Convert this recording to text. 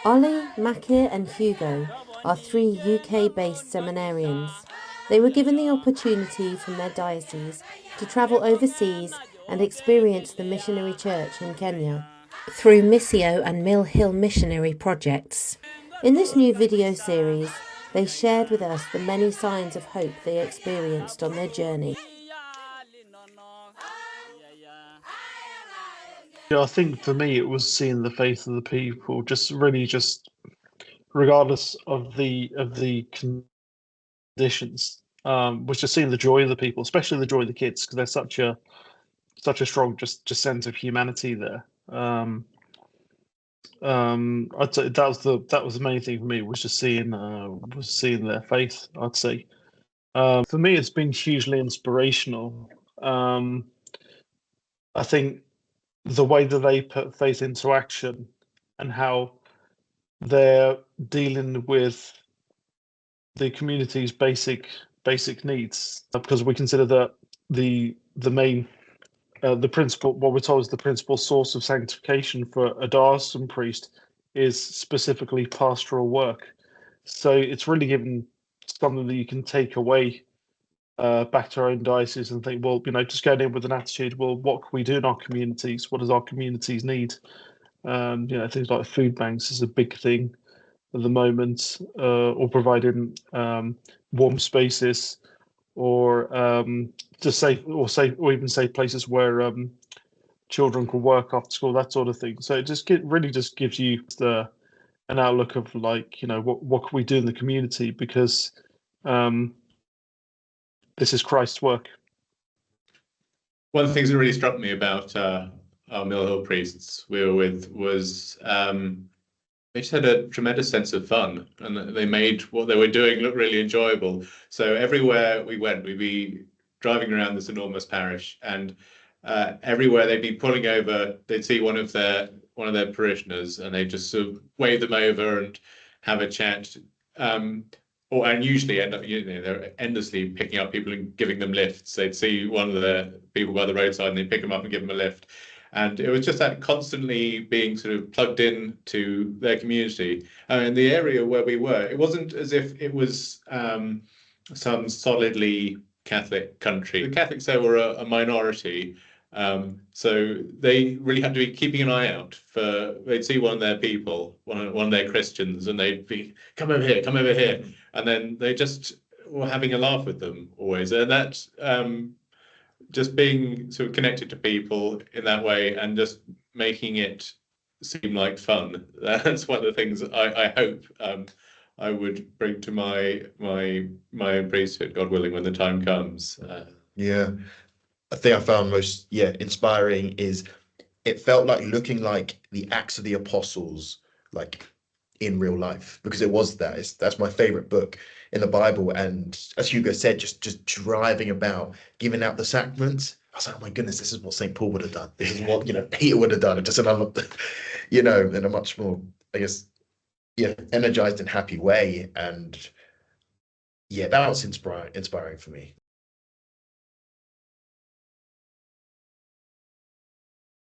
Olly, Makir and Hugo are 3 UK-based seminarians. They were given the opportunity from their diocese to travel overseas and experience the missionary church in Kenya through Missio and Mill Hill missionary projects. In this new video series, they shared with us the many signs of hope they experienced on their journey. Yeah, I think for me it was seeing the faith of the people, just really just regardless of the conditions, was just seeing the joy of the people, especially the joy of the kids, because there's such a strong just sense of humanity there. I'd say that was the main thing for me, was just seeing their faith, I'd say. For me, it's been hugely inspirational. I think the way that they put faith into action and how they're dealing with the community's basic needs, because we consider that the main the principal, what we're told is the principal source of sanctification for a diocesan priest is specifically pastoral work. So it's really given something that you can take away back to our own diocese and think, well, just going in with an attitude, well, what can we do in our communities? What does our communities need? Things like food banks is a big thing at the moment, or providing warm spaces, or or even safe places where children can work after school, that sort of thing. So it really just gives you an outlook of what can we do in the community, because this is Christ's work. One of the things that really struck me about our Mill Hill priests we were with was they just had a tremendous sense of fun, and they made what they were doing look really enjoyable. So everywhere we went, we'd be driving around this enormous parish, and everywhere they'd be pulling over, they'd see one of their parishioners, and they'd just sort of wave them over and have a chat. And usually end up, they're endlessly picking up people and giving them lifts. They'd see one of the people by the roadside and they'd pick them up and give them a lift. And it was just that constantly being sort of plugged in to their community. In the area where we were, it wasn't as if it was some solidly Catholic country. The Catholics there were a minority. So they really had to be keeping an eye out for, they'd see one of their people, one of their Christians, and they'd be, come over here. And then they just were having a laugh with them always. And that just being sort of connected to people in that way and just making it seem like fun. That's one of the things I hope I would bring to my own priesthood, God willing, when the time comes. Yeah. A thing I found most inspiring is it felt like looking like the Acts of the Apostles, like in real life, because it was that's my favorite book in the Bible. And as Hugo said, just driving about, giving out the sacraments. I was like, oh my goodness, this is what St. Paul would have done. This is what Peter would have done. Just another, in a much more, I guess, energized and happy way. And that was inspiring for me.